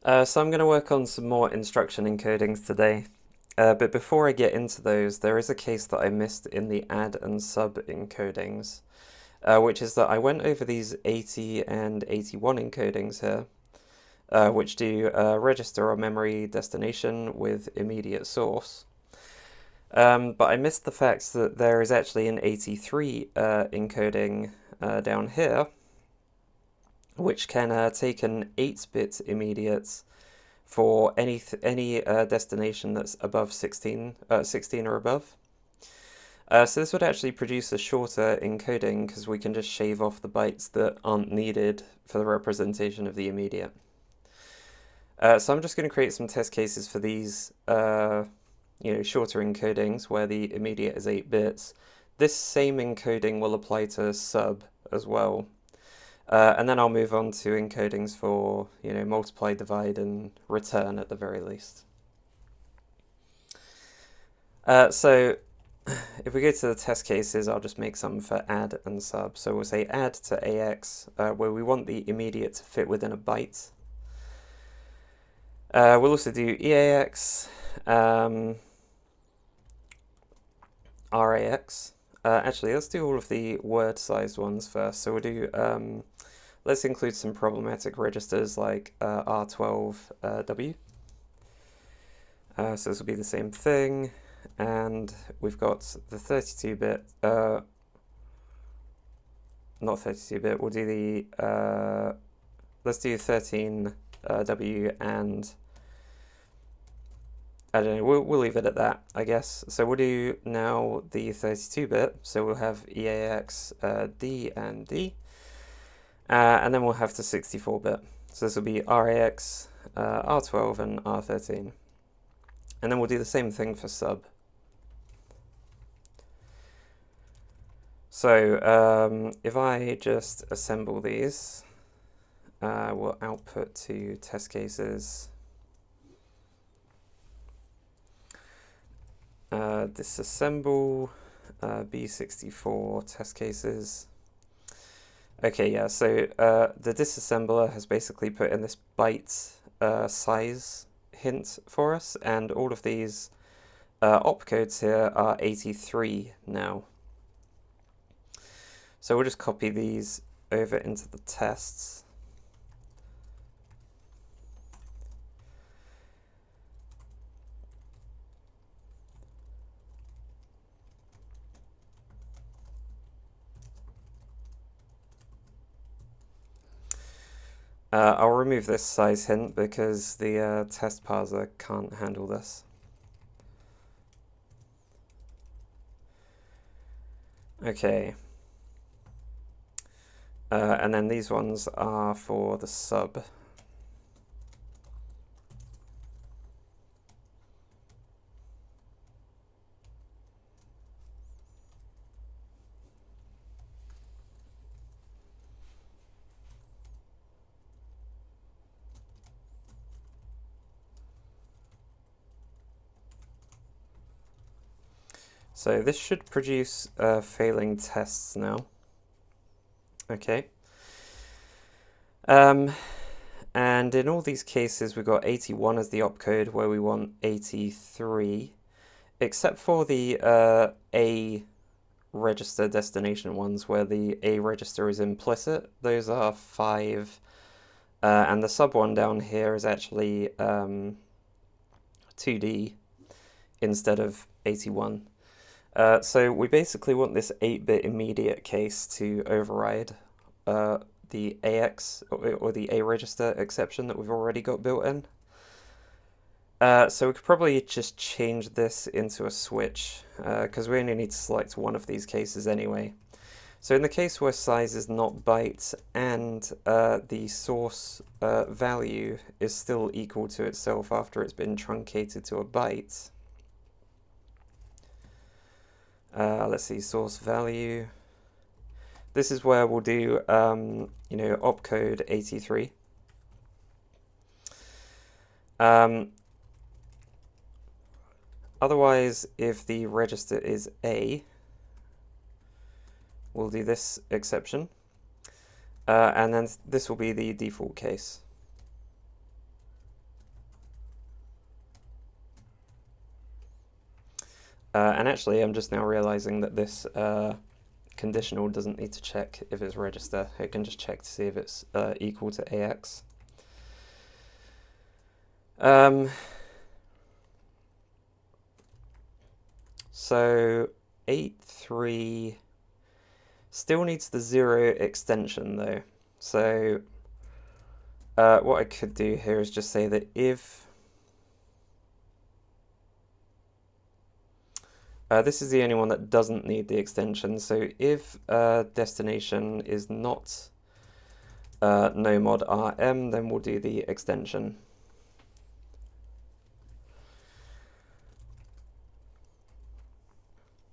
So I'm going to work on some more instruction encodings today. But before I get into those, there is a case that I missed in the add and sub encodings, which is that I went over these 80 and 81 encodings here, which do register or memory destination with immediate source. But I missed the fact that there is actually an 83 encoding down here, which can take an 8-bit immediate for any destination that's above 16 or above. So this would actually produce a shorter encoding because we can just shave off the bytes that aren't needed for the representation of the immediate. So I'm just going to create some test cases for these shorter encodings where the immediate is 8 bits. This same encoding will apply to sub as well. And then I'll move on to encodings for, multiply, divide, and return at the very least. So if we go to the test cases, I'll just make some for add and sub. So we'll say add to AX, where we want the immediate to fit within a byte. We'll also do EAX, RAX. Actually, let's do all of the word-sized ones first. So we'll do, let's include some problematic registers like R12W. So this will be the same thing. And we've got the 32-bit, not 32-bit, we'll do the, let's do 13W and, I don't know, we'll leave it at that, I guess. So we'll do now the 32-bit, so we'll have EAX, D and D, and then we'll have the 64-bit. So this will be RAX, R12 and R13. And then we'll do the same thing for sub. So if I just assemble these, we'll output to test cases. Disassemble B64 test cases. Okay, yeah, so the disassembler has basically put in this byte size hint for us, and all of these opcodes here are 83 now. So we'll just copy these over into the tests. I'll remove this size hint because the test parser can't handle this. Okay. And then these ones are for the sub. So this should produce failing tests now. Okay. And in all these cases, we've got 81 as the opcode where we want 83, except for the A register destination ones where the A register is implicit. Those are 5. And the sub one down here is actually 2D instead of 81. So we basically want this 8-bit immediate case to override the AX or the A register exception that we've already got built in. So we could probably just change this into a switch because we only need to select one of these cases anyway. So in the case where size is not byte and the source value is still equal to itself after it's been truncated to a byte, let's see, source value. This is where we'll do, opcode 83. Otherwise, if the register is A, we'll do this exception. And then this will be the default case. And actually, I'm just now realizing that this conditional doesn't need to check if it's register. It can just check to see if it's equal to AX. So 8.3 still needs the 0 extension though. So what I could do here is just say that if this is the only one that doesn't need the extension, so if destination is not no mod rm, then we'll do the extension.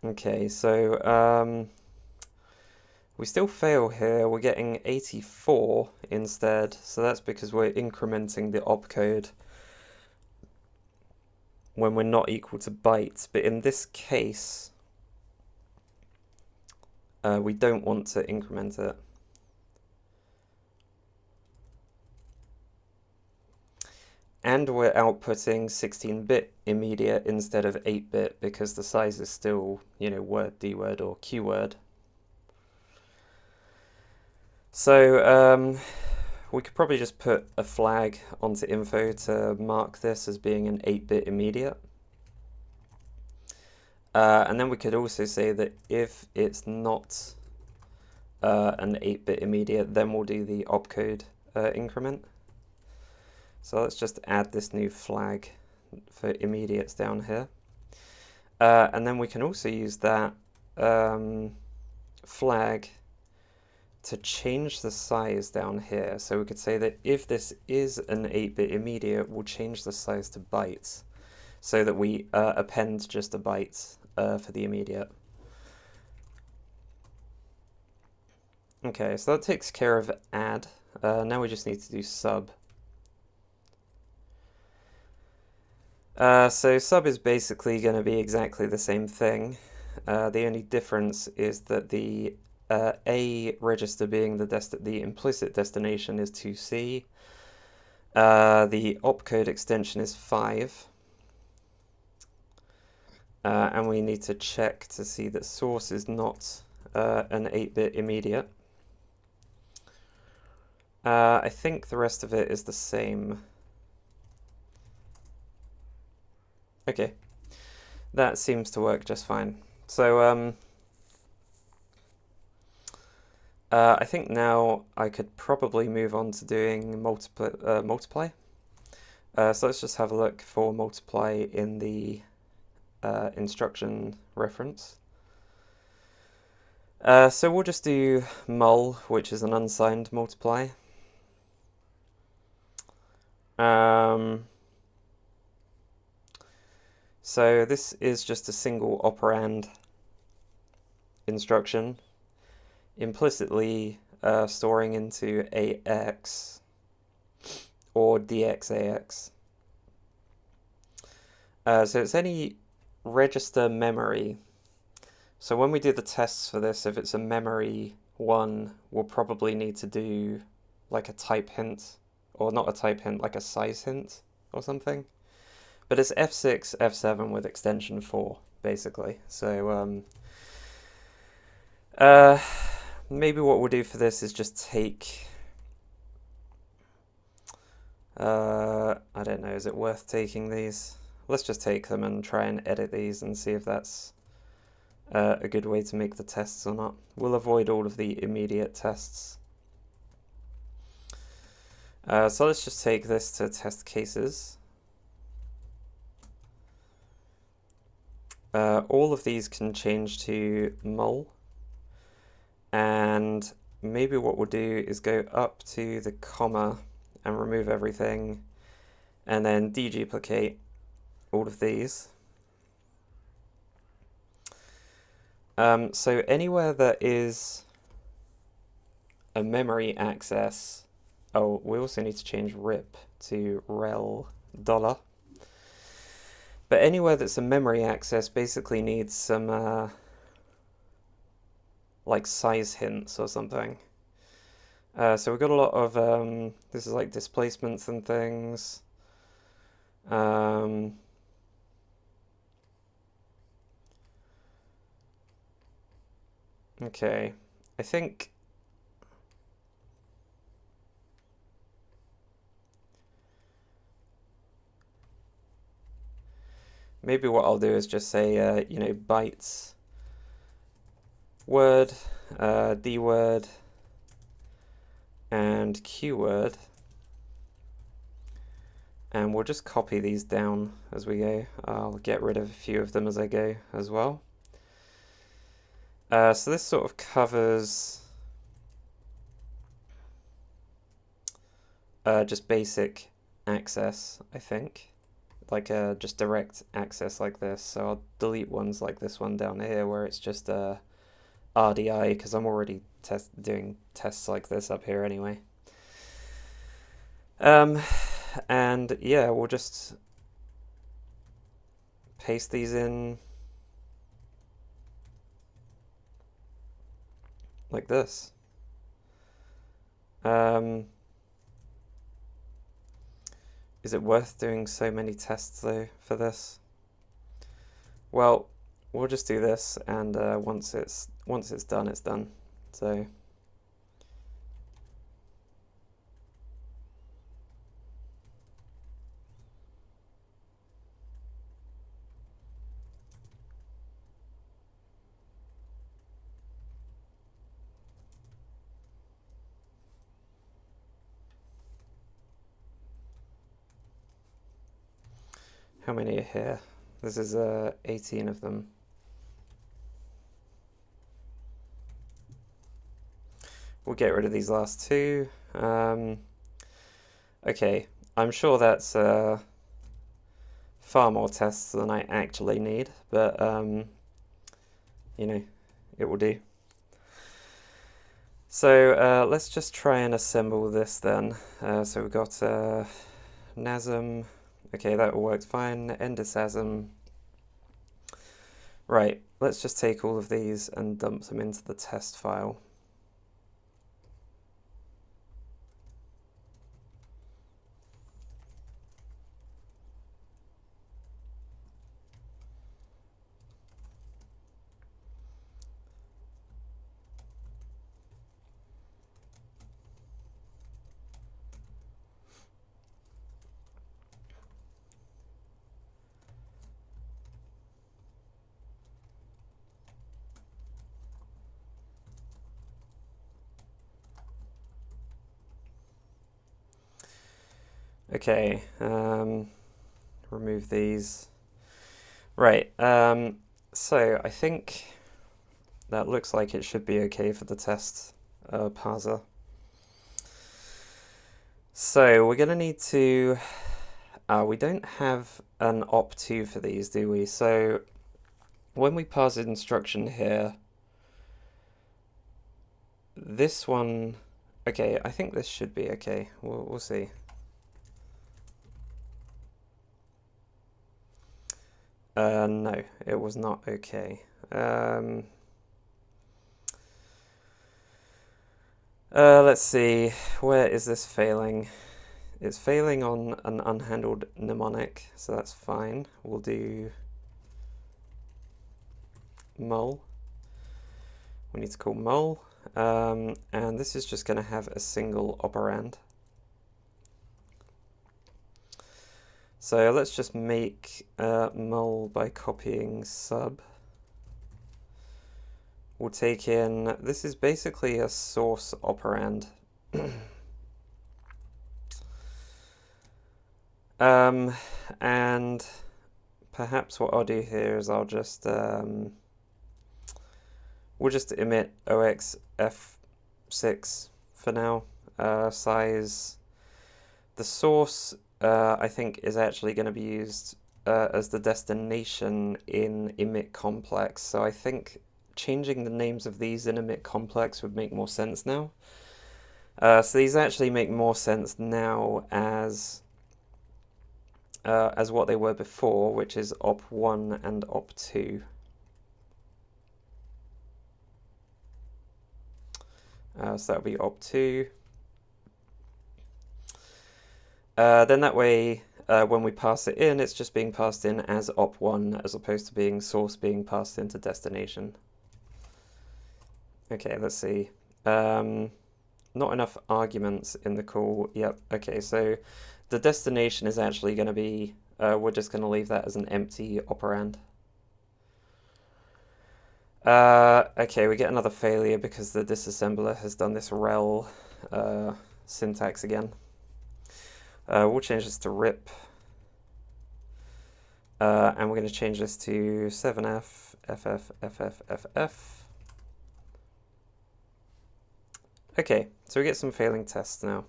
Okay, so we still fail here. We're getting 84 instead, so that's because we're incrementing the opcode when we're not equal to bytes. But in this case, we don't want to increment it. And we're outputting 16-bit immediate instead of 8-bit because the size is still, you know, word, dword, or qword. So we could probably just put a flag onto info to mark this as being an 8-bit immediate. And then we could also say that if it's not an 8-bit immediate, then we'll do the opcode increment. So let's just add this new flag for immediates down here. And then we can also use that flag to change the size down here. So we could say that if this is an 8-bit immediate, we'll change the size to bytes so that we append just a byte for the immediate. Okay, so that takes care of add. Now we just need to do sub. So sub is basically going to be exactly the same thing. The only difference is that the A register being the implicit destination is 2C. The opcode extension is 5. And we need to check to see that source is not an 8-bit immediate. I think the rest of it is the same. Okay, that seems to work just fine. So I think now I could probably move on to doing multiply. So let's just have a look for multiply in the instruction reference. So we'll just do MUL, which is an unsigned multiply. So this is just a single operand instruction, implicitly storing into AX or DXAX. So it's any register memory. So when we do the tests for this, if it's a memory 1, we'll probably need to do like a type hint, or not a type hint, like a size hint or something. But it's F6, F7 with extension 4, basically. So maybe what we'll do for this is just take, I don't know, is it worth taking these? Let's just take them and try and edit these and see if that's a good way to make the tests or not. We'll avoid all of the immediate tests. So let's just take this to test cases. All of these can change to MUL, and maybe what we'll do is go up to the comma and remove everything, and then deduplicate all of these. So anywhere that is a memory access, oh, we also need to change RIP to rel $. But anywhere that's a memory access basically needs some like size hints or something. So we've got a lot of this is like displacements and things. Okay, I think maybe what I'll do is just say, you know, bytes, word, D word, and Q word, and we'll just copy these down as we go. I'll get rid of a few of them as I go as well. So this sort of covers just basic access, I think, like just direct access like this. So I'll delete ones like this one down here where it's just RDI, because I'm already doing tests like this up here anyway. And yeah, we'll just paste these in like this. Is it worth doing so many tests though for this? Well, we'll just do this, and once it's done, it's done. So how many are here? This is 18 of them. We'll get rid of these last two. Okay, I'm sure that's far more tests than I actually need, but you know, it will do. So let's just try and assemble this then. So we've got NASM. Okay, that all works fine. Endosasm. Right, let's just take all of these and dump them into the test file. Okay, remove these. Right, so I think that looks like it should be okay for the test parser. So we're going to need to, we don't have an op2 for these, do we? So when we parse instruction here, this one, okay, I think this should be okay. We'll see. No, it was not okay. Let's see, where is this failing? It's failing on an unhandled mnemonic, so that's fine. We'll do MUL. We need to call MUL, and this is just going to have a single operand. So let's just make MUL by copying sub. We'll take in, this is basically a source operand. And perhaps what I'll do here is I'll just, we'll just emit OXF6 for now. Size, the source I think is actually going to be used as the destination in emit complex. So I think changing the names of these in emit complex would make more sense now. So these actually make more sense now as what they were before, which is op1 and op2. So that'll be op2. Then that way, when we pass it in, it's just being passed in as op1 as opposed to being source being passed into destination. Okay, let's see. Not enough arguments in the call. Yep, okay, so the destination is actually going to be, we're just going to leave that as an empty operand. Okay, we get another failure because the disassembler has done this rel syntax again. We'll change this to rip. And we're going to change this to 7f, ff. Okay, so we get some failing tests now.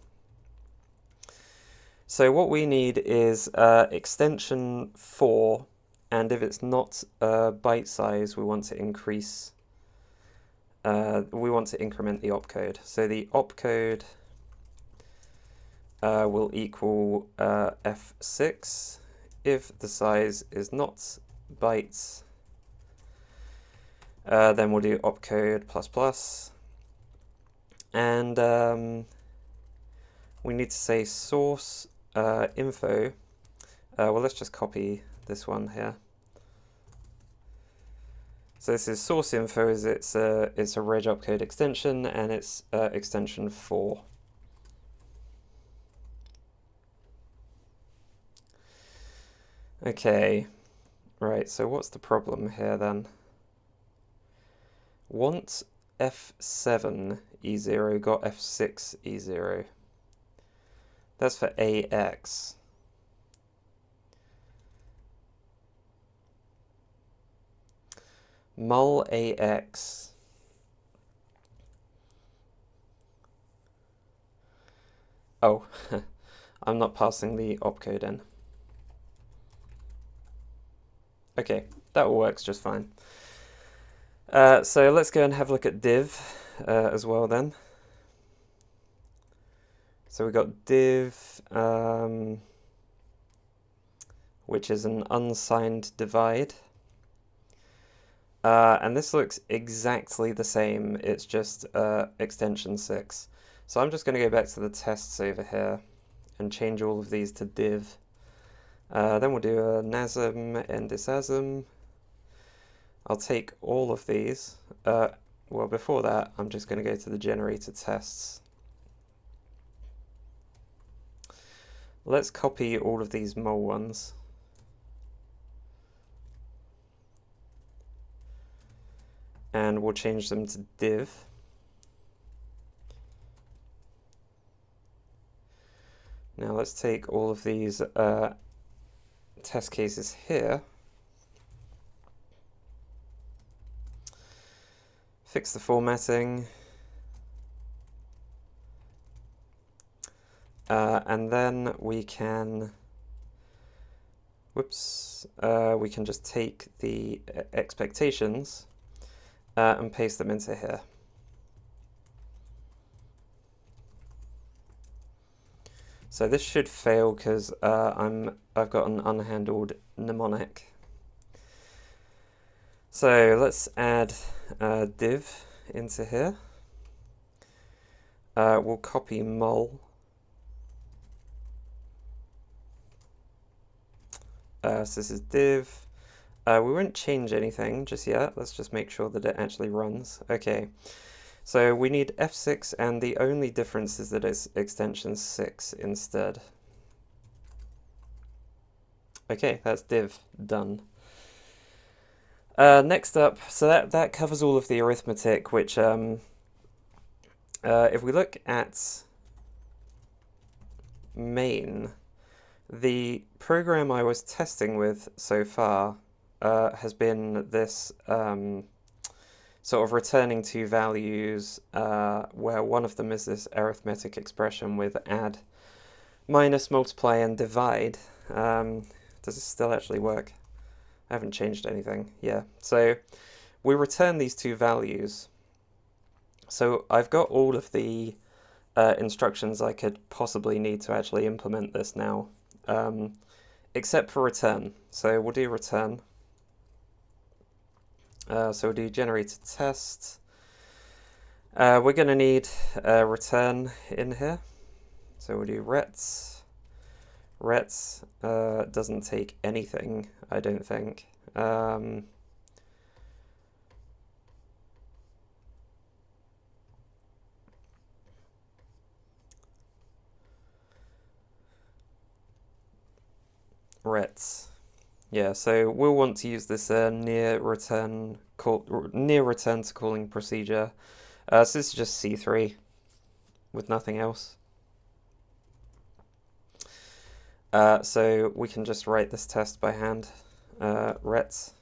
So what we need is extension 4, and if it's not byte size, we want to increase, we want to increment the opcode. So the opcode will equal f6 if the size is not bytes. Then we'll do opcode ++. And we need to say source info. Well, let's just copy this one here. So this is source info, is it's a reg opcode extension, and it's extension 4. Okay, right, so what's the problem here then? Want F7 E0 got F6 E0. That's for AX. MUL AX. Oh, I'm not passing the opcode in. Okay, that all works just fine. So let's go and have a look at div as well then. So we've got div, which is an unsigned divide. And this looks exactly the same, it's just extension 6. So I'm just going to go back to the tests over here and change all of these to div. Then we'll do a nasm and disasm. I'll take all of these. Well, before that, I'm just going to go to the generator tests. Let's copy all of these MUL ones. And we'll change them to div. Now let's take all of these test cases here. Fix the formatting. And then we can, we can just take the expectations and paste them into here. So this should fail because I've got an unhandled mnemonic. So let's add div into here. We'll copy MUL. So this is div. We won't change anything just yet. Let's just make sure that it actually runs. Okay. So we need F6, and the only difference is that it's extension 6 instead. Okay, that's div done. Next up, so that covers all of the arithmetic, which if we look at main, the program I was testing with so far has been this sort of returning two values where one of them is this arithmetic expression with add, minus, multiply, and divide. Does this still actually work? I haven't changed anything. Yeah, so we return these two values. So I've got all of the instructions I could possibly need to actually implement this now, except for return. So we'll do return. So we'll do generated test. We're going to need return in here. So we'll do RET. RET doesn't take anything, I don't think. RET. Yeah, so we'll want to use this near return to calling procedure. So this is just C3 with nothing else. So we can just write this test by hand. RET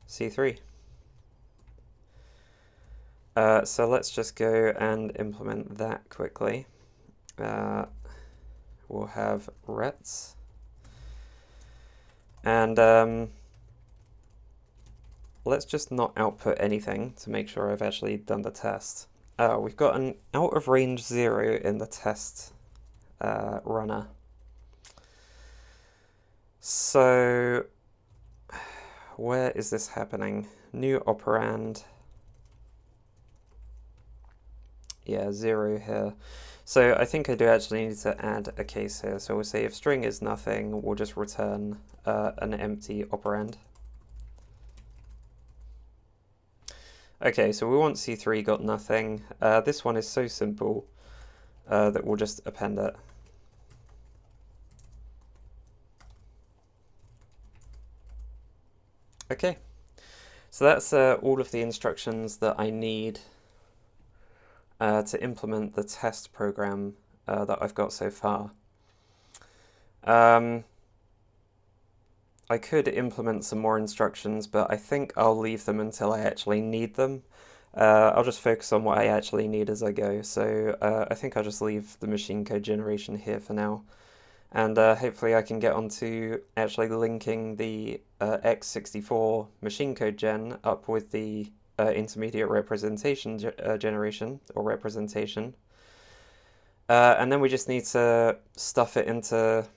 C3. So let's just go and implement that quickly. We'll have RET. And let's just not output anything to make sure I've actually done the test. We've got an out of range 0 in the test runner. So where is this happening? New operand. Yeah, 0 here. So I think I do actually need to add a case here. So we'll say if string is nothing, we'll just return an empty operand. Okay, so we want C3 got nothing. This one is so simple that we'll just append it. Okay, so that's all of the instructions that I need to implement the test program that I've got so far. I could implement some more instructions, but I think I'll leave them until I actually need them. I'll just focus on what I actually need as I go. So I think I'll just leave the machine code generation here for now. And hopefully I can get onto actually linking the x64 machine code gen up with the intermediate representation generation or representation. And then we just need to stuff it into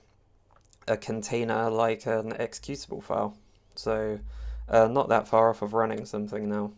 a container like an executable file. So not that far off of running something now.